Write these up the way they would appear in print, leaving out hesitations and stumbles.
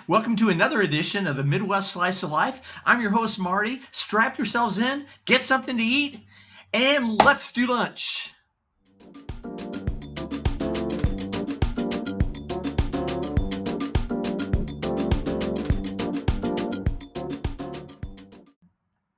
Welcome to another edition of the Midwest Slice of Life. I'm your host, Marty. Strap yourselves in, get something to eat, and let's do lunch.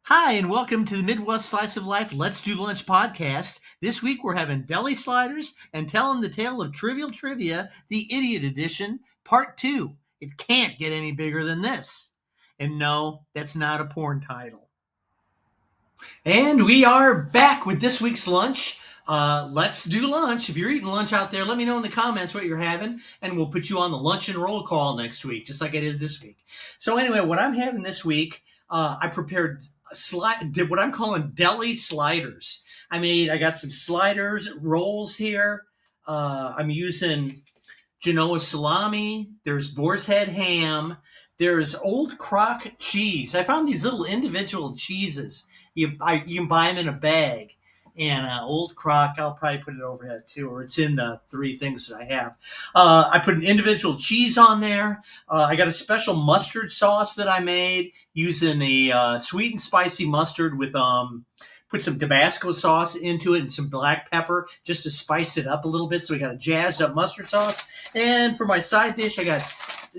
Hi, and welcome to the Midwest Slice of Life Let's Do Lunch podcast. This week we're having deli sliders and telling the tale of trivial trivia, the Idiot Edition, Part 2. It can't get any bigger than this. And no, that's not a porn title. And we are back with this week's lunch. Let's do lunch. If you're eating lunch out there, let me know in the comments what you're having, and we'll put you on the lunch and roll call next week, just like I did this week. So anyway, what I'm having this week, I prepared did what I'm calling deli sliders. I got some sliders, rolls here. I'm using Genoa salami. There's boar's head ham. There's Old Crock cheese. I found these little individual cheeses. You can buy them in a bag. And Old Crock, I'll probably put it overhead too, or it's in the three things that I have. I put an individual cheese on there. I got a special mustard sauce that I made using a sweet and spicy mustard with put some Tabasco sauce into it and some black pepper just to spice it up a little bit. So we got a jazzed up mustard sauce. And for my side dish, I got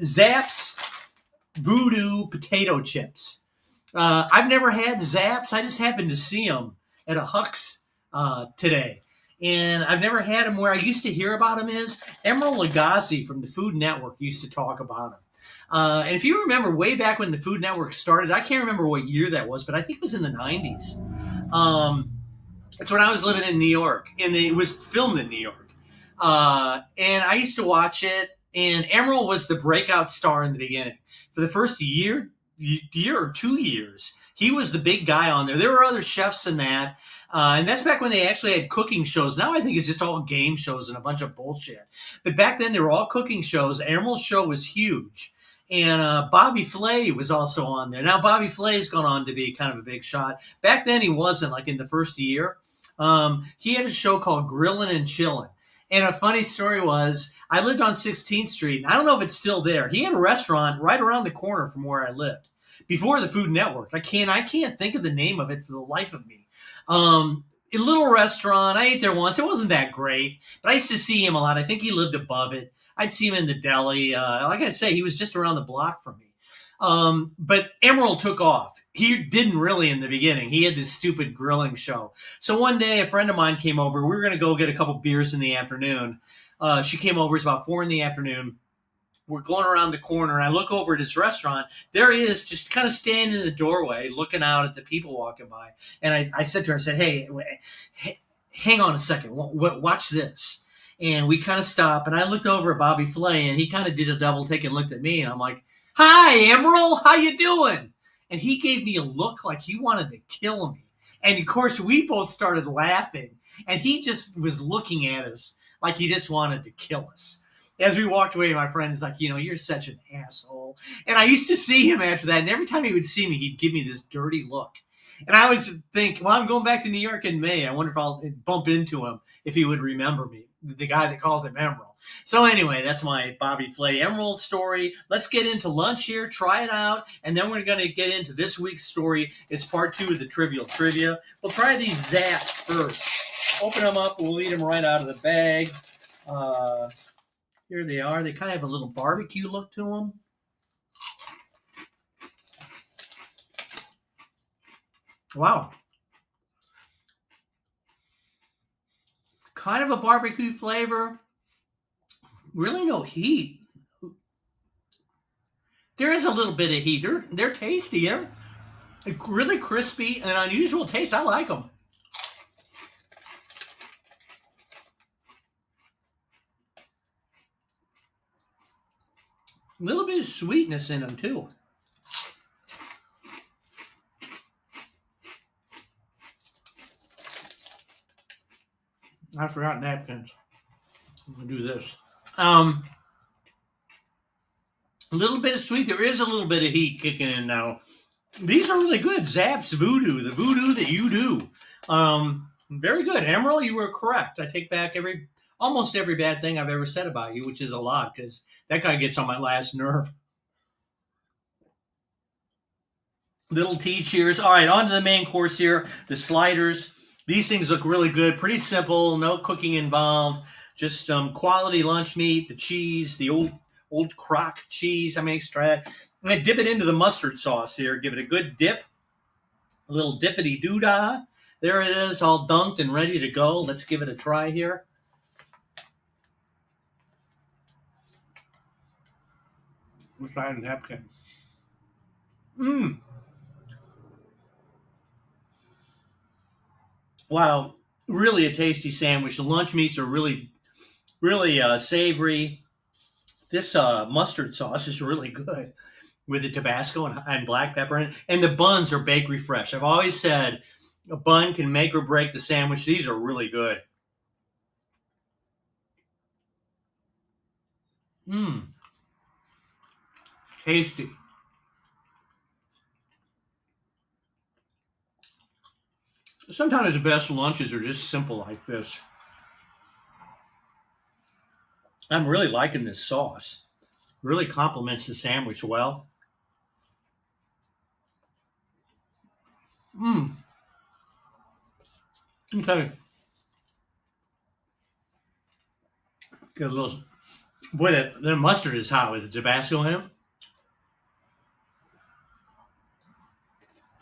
Zapp's Voodoo potato chips. I've never had Zapp's. I just happened to see them at a Huck's today. And I've never had them. Where I used to hear about them is Emeril Lagasse from the Food Network used to talk about them. And if you remember way back when the Food Network started, I can't remember what year that was, but I think it was in the 90s. It's when I was living in New York, and it was filmed in New York. And I used to watch it, and Emeril was the breakout star in the beginning. For the first year or 2 years, he was the big guy on there. There were other chefs in that. And that's back when they actually had cooking shows. Now I think it's just all game shows and a bunch of bullshit. But back then they were all cooking shows. Emeril's show was huge. And Bobby Flay was also on there. Now Bobby Flay's gone on to be kind of a big shot. Back then he wasn't, like in the first year. He had a show called Grillin' and Chillin'. And a funny story was, I lived on 16th Street, and I don't know if it's still there. He had a restaurant right around the corner from where I lived before the Food Network. I can't think of the name of it for the life of me. A little restaurant. I ate there once. It wasn't that great, but I used to see him a lot. I think he lived above it. I'd see him in the deli. Like I say, he was just around the block from me. But Emeril took off. He didn't really in the beginning. He had this stupid grilling show. So one day a friend of mine came over. We were going to go get a couple beers in the afternoon. She came over. It's about 4 p.m. We're going around the corner, and I look over at his restaurant. There he is, just kind of standing in the doorway, looking out at the people walking by. And I said to her, I said, hey, hang on a second. Watch this. And we kind of stopped, and I looked over at Bobby Flay, and he kind of did a double take and looked at me, and I'm like, hi, Emeril, how you doing? And he gave me a look like he wanted to kill me. And, of course, we both started laughing, and he just was looking at us like he just wanted to kill us. As we walked away, my friend's like, you're such an asshole. And I used to see him after that, and every time he would see me, he'd give me this dirty look. And I always think, well, I'm going back to New York in May. I wonder if I'll bump into him, if he would remember me, the guy that called him Emeril. So anyway, that's my Bobby Flay Emeril story. Let's get into lunch here, try it out, and then we're going to get into this week's story. It's part 2 of the Trivial Trivia. We'll try these Zapps first. Open them up. We'll eat them right out of the bag. Here they are. They kind of have a little barbecue look to them. Wow. Kind of a barbecue flavor. Really no heat. There is a little bit of heat. They're tasty. They're really crispy and unusual taste. I like them. A little bit of sweetness in them, too. I forgot napkins. I'm going to do this. A little bit of sweet. There is a little bit of heat kicking in now. These are really good. Zapp's Voodoo, the voodoo that you do. Very good. Emeril, you were correct. I take back almost every bad thing I've ever said about you, which is a lot because that guy gets on my last nerve. Little tea cheers. All right, on to the main course here. The sliders. These things look really good. Pretty simple. No cooking involved. Just quality lunch meat. The cheese. The old crock cheese. I may extract. I'm gonna dip it into the mustard sauce here. Give it a good dip. A little dippity doo dah. There it is, all dunked and ready to go. Let's give it a try here. We'll try a napkin. Mmm. Wow, really a tasty sandwich. The lunch meats are really savory. This mustard sauce is really good with the Tabasco and black pepper in it. And the buns are bakery fresh. I've always said a bun can make or break the sandwich. These are really good. Mmm, tasty. Sometimes the best lunches are just simple like this. I'm really liking this sauce. Really complements the sandwich well. Mmm. Okay. Get a little. Boy, that mustard is hot with the Tabasco in it.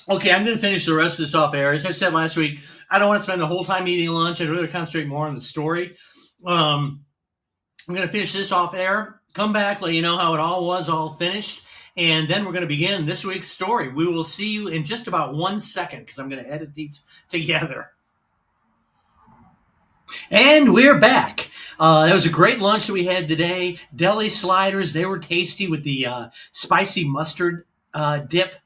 Okay, I'm going to finish the rest of this off air. As I said last week, I don't want to spend the whole time eating lunch. I'd rather concentrate more on the story. I'm going to finish this off air, come back, let you know how it all was, all finished, and then we're going to begin this week's story. We will see you in just about 1 second because I'm going to edit these together. And we're back. That was a great lunch that we had today. Deli sliders, they were tasty with the spicy mustard dip.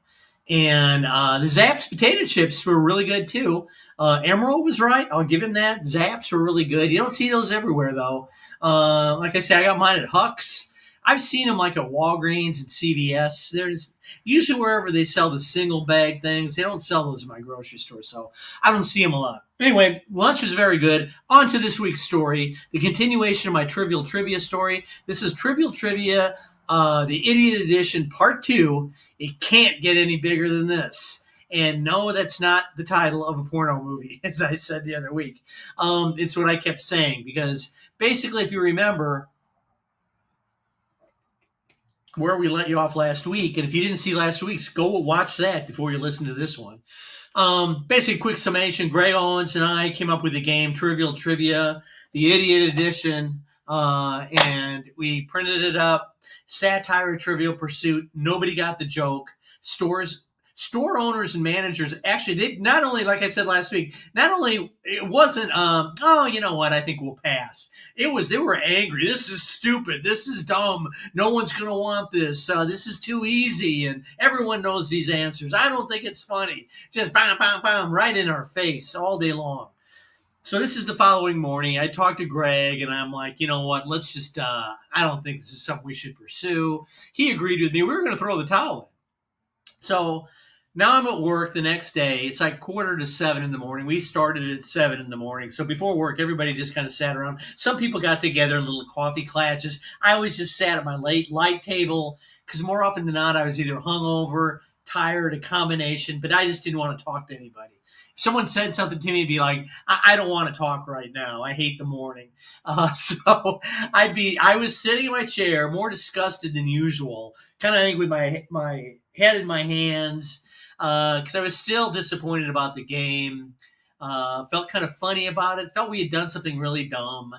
And the Zapp's potato chips were really good too. Emerald was right. I'll give him that. Zapp's were really good. You don't see those everywhere though. Like I said, I got mine at Huck's. I've seen them like at Walgreens and CVS. There's usually wherever they sell the single bag things. They don't sell those in my grocery store, so I don't see them a lot. Anyway, lunch was very good. On to this week's story, the continuation of my trivial trivia story. This is Trivial Trivia, the Idiot Edition, Part 2. It can't get any bigger than this. And no, that's not the title of a porno movie, as I said the other week. It's what I kept saying because basically, if you remember where we let you off last week, and if you didn't see last week's, go watch that before you listen to this one. Basically, quick summation. Greg Owens and I came up with the game Trivial Trivia, the Idiot Edition, and we printed it up. Satire, Trivial Pursuit. Nobody got the joke. Store owners and managers actually, they not only, like I said last week, not only it wasn't oh, you know what, I think we'll pass. It was, they were angry. This is stupid. This is dumb. No one's gonna want this. This is too easy, and everyone knows these answers. I don't think it's funny. Just bam, bam, bam, right in our face all day long. So this is the following morning. I talked to Greg, and I'm like, you know what? Let's just. I don't think this is something we should pursue. He agreed with me. We were going to throw the towel in. So now I'm at work the next day. It's like 6:45 in the morning. We started at 7 in the morning. So before work, everybody just kind of sat around. Some people got together in little coffee clatches. I always just sat at my late light table because more often than not, I was either hungover, tired, a combination, but I just didn't want to talk to anybody. If someone said something to me, be like, I don't want to talk right now. I hate the morning. So I was sitting in my chair, more disgusted than usual, kind of with my head in my hands, because I was still disappointed about the game. Felt kind of funny about it. Felt we had done something really dumb.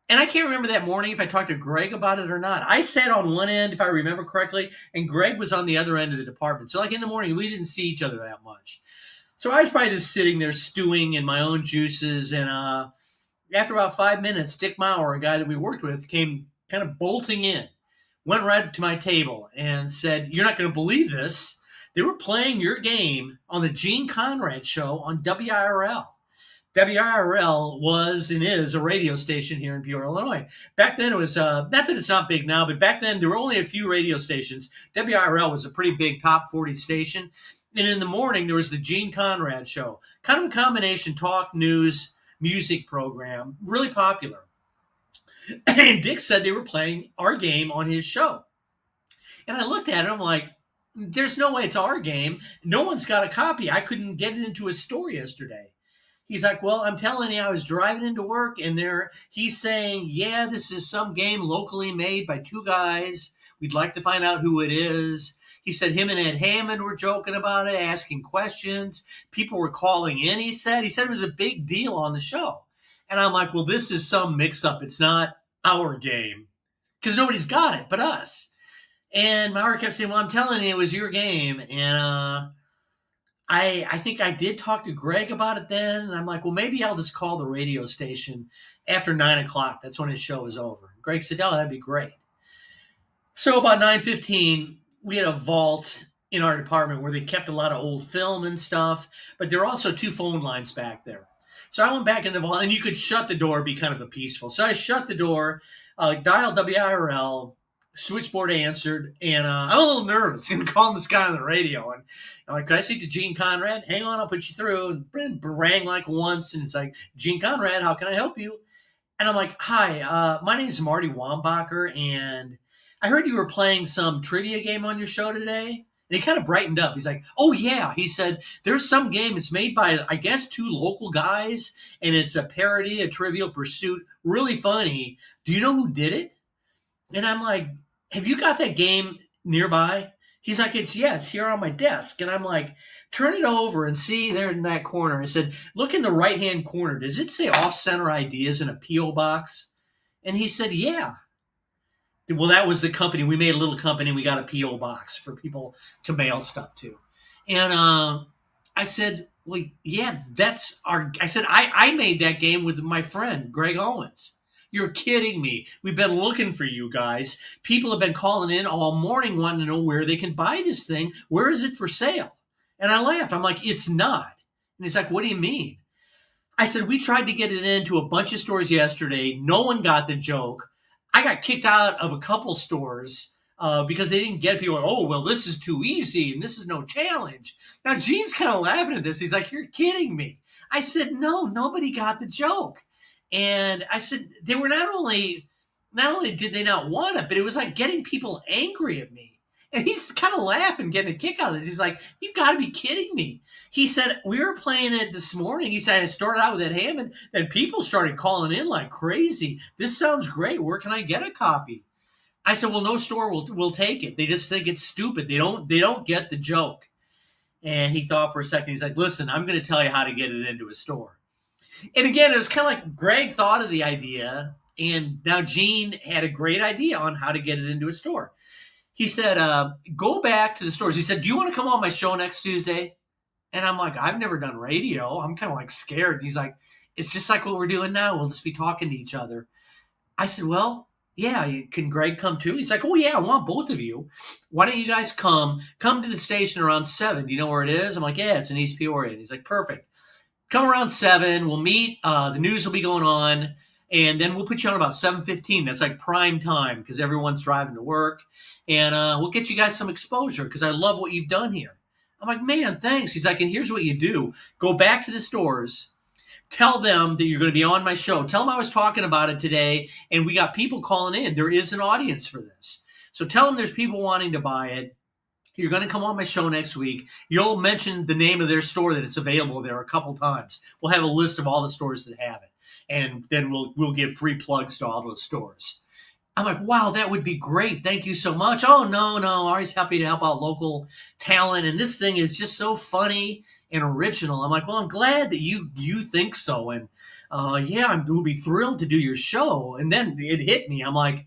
And I can't remember that morning if I talked to Greg about it or not. I sat on one end, if I remember correctly, and Greg was on the other end of the department. So like in the morning, we didn't see each other that much. So I was probably just sitting there stewing in my own juices. And after about 5 minutes, Dick Maurer, a guy that we worked with, came kind of bolting in, went right to my table and said, "You're not going to believe this. They were playing your game on the Gene Conrad show on WIRL." WIRL was and is a radio station here in Peoria, Illinois. Back then it was, not that it's not big now, but back then there were only a few radio stations. WIRL was a pretty big top 40 station. And in the morning there was the Gene Conrad show, kind of a combination talk, news, music program, really popular. And Dick said they were playing our game on his show. And I looked at it, I'm like, there's no way it's our game. No one's got a copy. I couldn't get it into a store yesterday. He's like, well, I'm telling you, I was driving into work and he's saying, yeah, this is some game locally made by two guys. We'd like to find out who it is. He said him and Ed Hammond were joking about it, asking questions. People were calling in, he said. He said it was a big deal on the show. And I'm like, well, this is some mix up. It's not our game because nobody's got it but us. And my heart kept saying, well, I'm telling you, it was your game. And I think I did talk to Greg about it then. And I'm like, well, maybe I'll just call the radio station after 9 o'clock. That's when his show is over. Greg said, oh, that'd be great. So about 9:15, we had a vault in our department where they kept a lot of old film and stuff. But there are also two phone lines back there. So I went back in the vault, and you could shut the door, be kind of a peaceful. So I shut the door, dialed WIRL, switchboard answered, and I'm a little nervous. I'm calling this guy on the radio, and I'm like, "Can I speak to Gene Conrad? Hang on, I'll put you through." And rang like once, and it's like, "Gene Conrad, how can I help you?" And I'm like, "Hi, my name is Marty Wambacher, and I heard you were playing some trivia game on your show today." And he kind of brightened up. He's like, "Oh yeah," he said, "there's some game. It's made by, I guess, two local guys, and it's a parody of Trivial Pursuit. Really funny. Do you know who did it?" And I'm like, "Have you got that game nearby?" He's like, it's here on my desk. And I'm like, turn it over and see there in that corner. I said, look in the right-hand corner. Does it say Off-Center Ideas in a P.O. box? And he said, yeah. Well, that was the company. We made a little company. We got a P.O. box for people to mail stuff to. And I said, well, yeah, I said, I made that game with my friend, Greg Owens. You're kidding me. We've been looking for you guys. People have been calling in all morning wanting to know where they can buy this thing. Where is it for sale? And I laughed. I'm like, it's not. And he's like, what do you mean? I said, we tried to get it into a bunch of stores yesterday. No one got the joke. I got kicked out of a couple stores because they didn't get people. Like, oh, well, this is too easy and this is no challenge. Now, Gene's kind of laughing at this. He's like, you're kidding me. I said, no, nobody got the joke. And I said, they were not only did they not want it, but it was like getting people angry at me. And he's kind of laughing, getting a kick out of this. He's like, you got to be kidding me. He said, we were playing it this morning. He said, I started out with Ed Hammond, and people started calling in like crazy. This sounds great. Where can I get a copy? I said, well, no store will take it. They just think it's stupid. They don't get the joke. And he thought for a second. He's like, listen, I'm going to tell you how to get it into a store. And again, it was kind of like Greg thought of the idea, and now Gene had a great idea on how to get it into a store. He said, go back to the stores. He said, do you want to come on my show next Tuesday? And I'm like, I've never done radio. I'm kind of like scared. And he's like, it's just like what we're doing now. We'll just be talking to each other. I said, well, yeah, can Greg come too? He's like, oh, yeah, I want both of you. Why don't you guys come to the station around 7? Do you know where it is? I'm like, yeah, it's in East Peoria. And he's like, perfect. Come around 7. We'll meet. The news will be going on. And then we'll put you on about 7:15. That's like prime time because everyone's driving to work. And we'll get you guys some exposure because I love what you've done here. I'm like, man, thanks. He's like, and here's what you do. Go back to the stores. Tell them that you're going to be on my show. Tell them I was talking about it today, and we got people calling in. There is an audience for this. So tell them there's people wanting to buy it. You're going to come on my show next week. You'll mention the name of their store that it's available there a couple times. We'll have a list of all the stores that have it. And then we'll give free plugs to all those stores. I'm like, wow, that would be great. Thank you so much. Oh, no. Always happy to help out local talent. And this thing is just so funny and original. I'm like, well, I'm glad that you think so. And yeah, we'll be thrilled to do your show. And then it hit me. I'm like,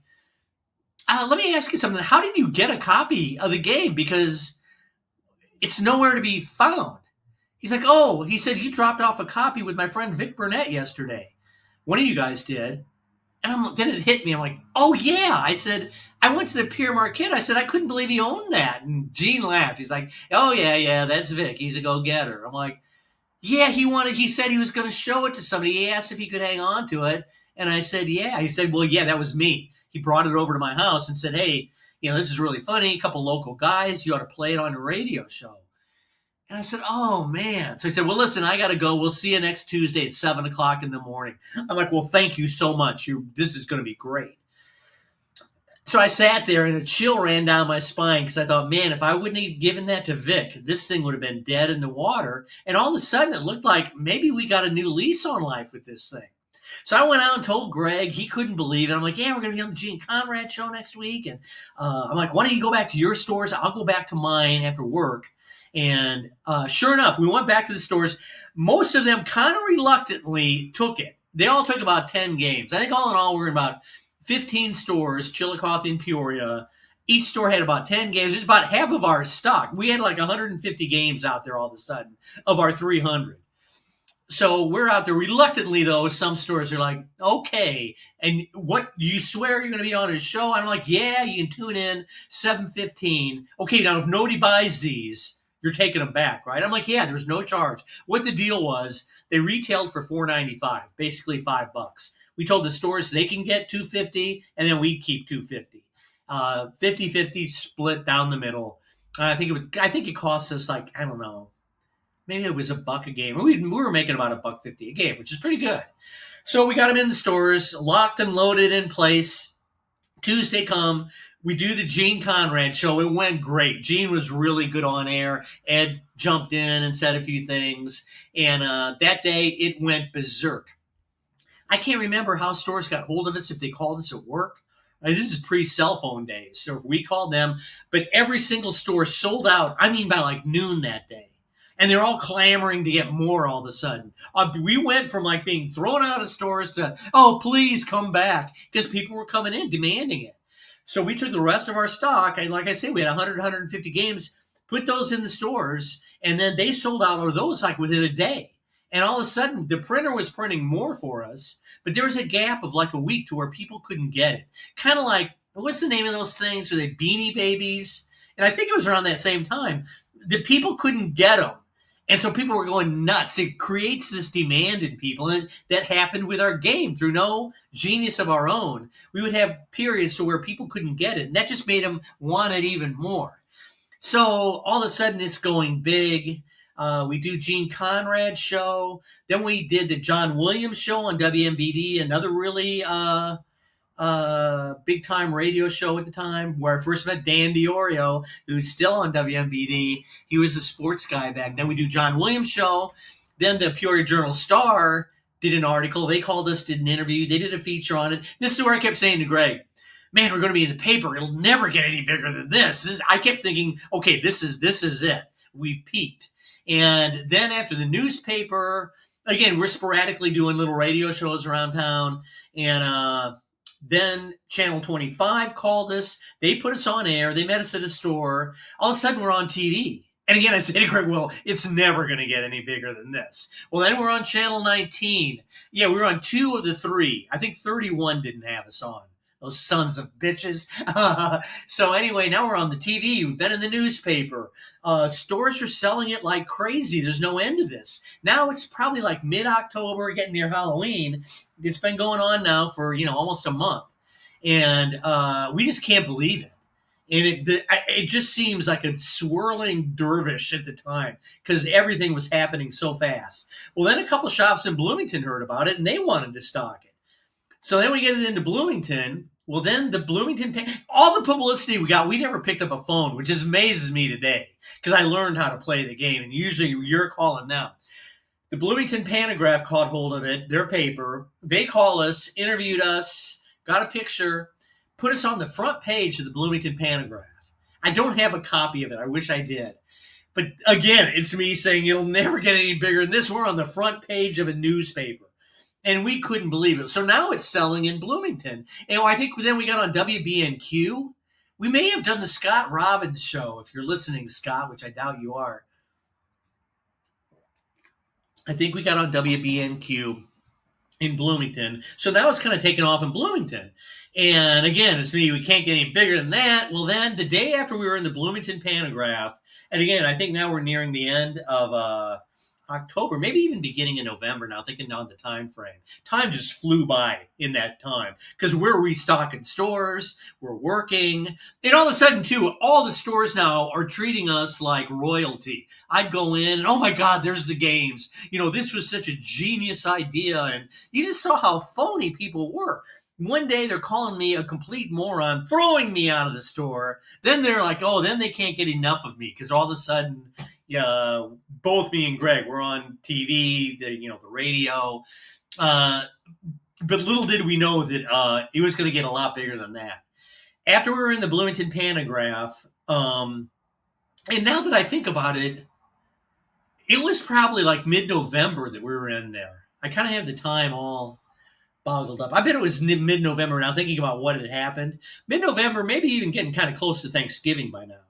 let me ask you something. How did you get a copy of the game? Because it's nowhere to be found. He's like, oh, he said, you dropped off a copy with my friend Vic Burnett yesterday. One of you guys did. And then it hit me. I'm like, oh, yeah. I said, I went to the Pier Marquette. I said, I couldn't believe he owned that. And Gene laughed. He's like, oh, yeah, that's Vic. He's a go-getter. I'm like, yeah, he said he was going to show it to somebody. He asked if he could hang on to it. And I said, yeah. He said, well, yeah, that was me. He brought it over to my house and said, hey, this is really funny. A couple local guys. You ought to play it on your radio show. And I said, oh, man. So he said, well, listen, I got to go. We'll see you next Tuesday at 7 o'clock in the morning. I'm like, well, thank you so much. This is going to be great. So I sat there and a chill ran down my spine because I thought, man, if I wouldn't have given that to Vic, this thing would have been dead in the water. And all of a sudden it looked like maybe we got a new lease on life with this thing. So I went out and told Greg. He couldn't believe it. I'm like, yeah, we're going to be on the Gene Conrad show next week. And I'm like, why don't you go back to your stores? I'll go back to mine after work. And sure enough, we went back to the stores. Most of them kind of reluctantly took it. They all took about 10 games. I think all in all, we're in about 15 stores, Chillicothe and Peoria. Each store had about 10 games. It's about half of our stock. We had like 150 games out there all of a sudden of our 300. So we're out there reluctantly, though. Some stores are like, okay, and what, you swear you're going to be on his show? I'm like, yeah, you can tune in 7:15. Okay, now if nobody buys these, you're taking them back, right? I'm like, yeah, there's no charge. What the deal was, they retailed for $4.95, basically $5. We told the stores they can get $2.50, and then we keep $2.50. 50-50 split down the middle. I think it cost us like, I don't know, maybe it was $1 a game. We were making about $1.50 a game, which is pretty good. So we got them in the stores, locked and loaded in place. Tuesday come, we do the Gene Conrad show. It went great. Gene was really good on air. Ed jumped in and said a few things. And that day, it went berserk. I can't remember how stores got hold of us, if they called us at work. This is pre-cell phone days, so we called them. But every single store sold out, I mean by like noon that day. And they're all clamoring to get more all of a sudden. We went from like being thrown out of stores to, oh, please come back, because people were coming in demanding it. So we took the rest of our stock, and like I said, we had 100, 150 games, put those in the stores, and then they sold out of those like within a day. And all of a sudden, the printer was printing more for us, but there was a gap of like a week to where people couldn't get it. Kind of like, what's the name of those things? Were they Beanie Babies? And I think it was around that same time. The people couldn't get them. And so people were going nuts. It creates this demand in people. And that happened with our game through no genius of our own. We would have periods to where people couldn't get it. And that just made them want it even more. So all of a sudden it's going big. We do Gene Conrad show. Then we did the John Williams show on WMBD, another really big time radio show at the time, where I first met Dan DiOrio, who's still on WMBD. He was the sports guy back then. We do John Williams show. Then the Peoria Journal-Star did an article. They called us, did an interview. They did a feature on it. This is where I kept saying to Greg, man, we're going to be in the paper. It'll never get any bigger than this. I kept thinking, okay, this is it. We've peaked. And then after the newspaper, again, we're sporadically doing little radio shows around town. And then Channel 25 called us. They put us on air. They met us at a store. All of a sudden, we're on TV. And again, I said to Greg, well, it's never going to get any bigger than this. Well, then we're on Channel 19. Yeah, we were on 2 of the 3. I think 31 didn't have us on. Those sons of bitches. So anyway, now we're on the TV. We've been in the newspaper. Stores are selling it like crazy. There's no end to this. Now it's probably like mid-October, getting near Halloween. It's been going on now for, almost a month. And we just can't believe it. And it just seems like a swirling dervish at the time, because everything was happening so fast. Well, then a couple shops in Bloomington heard about it, and they wanted to stock it. So then we get it into Bloomington. Well, then the Bloomington, all the publicity we got, we never picked up a phone, which just amazes me today, because I learned how to play the game, and usually you're calling them. The Bloomington Panagraph caught hold of it, their paper. They call us, interviewed us, got a picture, put us on the front page of the Bloomington Panagraph. I don't have a copy of it. I wish I did. But again, it's me saying it'll never get any bigger than this. We're on the front page of a newspaper. And we couldn't believe it. So now it's selling in Bloomington. And I think then we got on WBNQ. We may have done the Scott Robbins show, if you're listening, Scott, which I doubt you are. I think we got on WBNQ in Bloomington. So now it's kind of taken off in Bloomington. And again, it's me, we can't get any bigger than that. Well, then the day after we were in the Bloomington Panagraph, and again, I think now we're nearing the end of October, maybe even beginning in November now, thinking on the time frame. Time just flew by in that time, because we're restocking stores, we're working, and all of a sudden too, all the stores now are treating us like royalty. I'd go in and, oh my God, there's the games. This was such a genius idea, and you just saw how phony people were. One day they're calling me a complete moron, throwing me out of the store. Then they're like, oh, then they can't get enough of me because all of a sudden, both me and Greg were on TV, the radio. But little did we know that it was going to get a lot bigger than that. After we were in the Bloomington Pantograph, and now that I think about it, it was probably like mid-November that we were in there. I kind of have the time all boggled up. I bet it was mid-November now, thinking about what had happened. Mid-November, maybe even getting kind of close to Thanksgiving by now.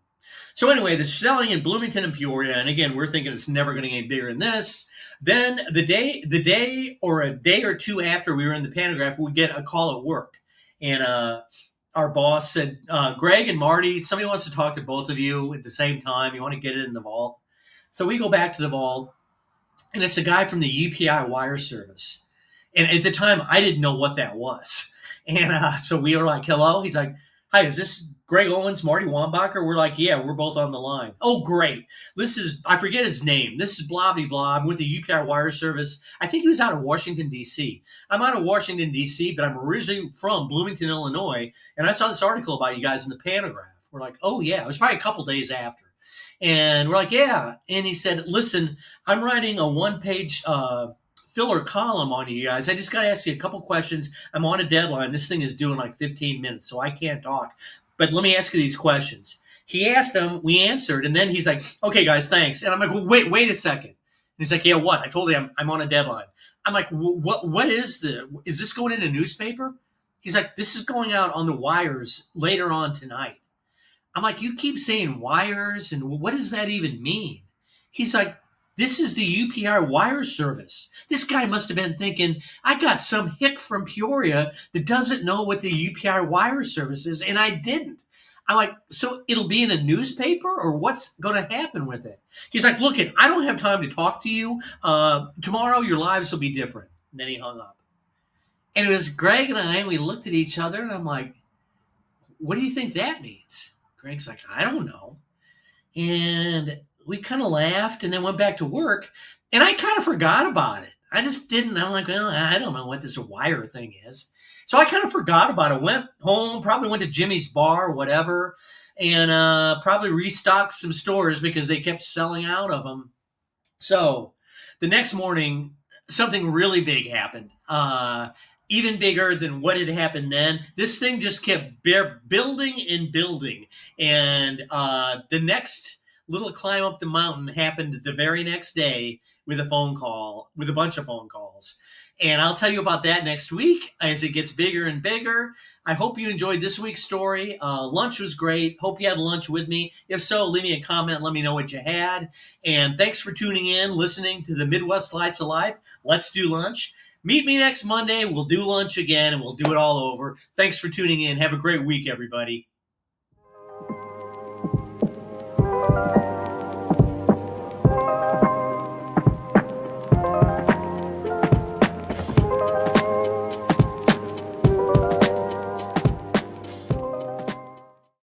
So anyway, the selling in Bloomington and Peoria, and again, we're thinking it's never going to get bigger than this. Then the day or a day or two after we were in the Pantograph, we get a call at work. And our boss said, Greg and Marty, somebody wants to talk to both of you at the same time. You want to get it in the vault? So we go back to the vault, and it's a guy from the UPI wire service. And at the time, I didn't know what that was. And so we were like, hello? He's like, hi, is this Greg Owens, Marty Wambacher? We're like, yeah, we're both on the line. Oh, great. This is, I forget his name. This is blah, blah, blah. I'm with the UPI wire service. I think he was out of Washington, D.C. I'm out of Washington, D.C., but I'm originally from Bloomington, Illinois. And I saw this article about you guys in the Pantograph. We're like, oh, yeah. It was probably a couple days after. And we're like, yeah. And he said, listen, I'm writing a one-page filler column on you guys. I just got to ask you a couple questions. I'm on a deadline. This thing is due in like 15 minutes, so I can't talk. But let me ask you these questions. He asked them, we answered, and then he's like, okay, guys, thanks. And I'm like, well, wait a second. And he's like, yeah, what? I told you I'm on a deadline. I'm like, what is this going in a newspaper? He's like, this is going out on the wires later on tonight. I'm like, you keep saying wires, and what does that even mean? He's like, this is the UPI wire service. This guy must have been thinking, I got some hick from Peoria that doesn't know what the UPI wire service is, and I didn't. I'm like, so it'll be in a newspaper, or what's going to happen with it? He's like, look, I don't have time to talk to you. Tomorrow your lives will be different. And then he hung up. And it was Greg and I, and we looked at each other, and I'm like, what do you think that means? Greg's like, I don't know. And we kind of laughed and then went back to work. And I kind of forgot about it. I just didn't. I'm like, well, I don't know what this wire thing is. So I kind of forgot about it. Went home, probably went to Jimmy's bar, whatever, and probably restocked some stores because they kept selling out of them. So the next morning, something really big happened. Even bigger than what had happened then. This thing just kept building and building. And the next little climb up the mountain happened the very next day with a bunch of phone calls. And I'll tell you about that next week as it gets bigger and bigger. I hope you enjoyed this week's story. Lunch was great. Hope you had lunch with me. If so, leave me a comment. Let me know what you had. And thanks for tuning in, listening to the Midwest Slice of Life. Let's do lunch. Meet me next Monday. We'll do lunch again, and we'll do it all over. Thanks for tuning in. Have a great week, everybody.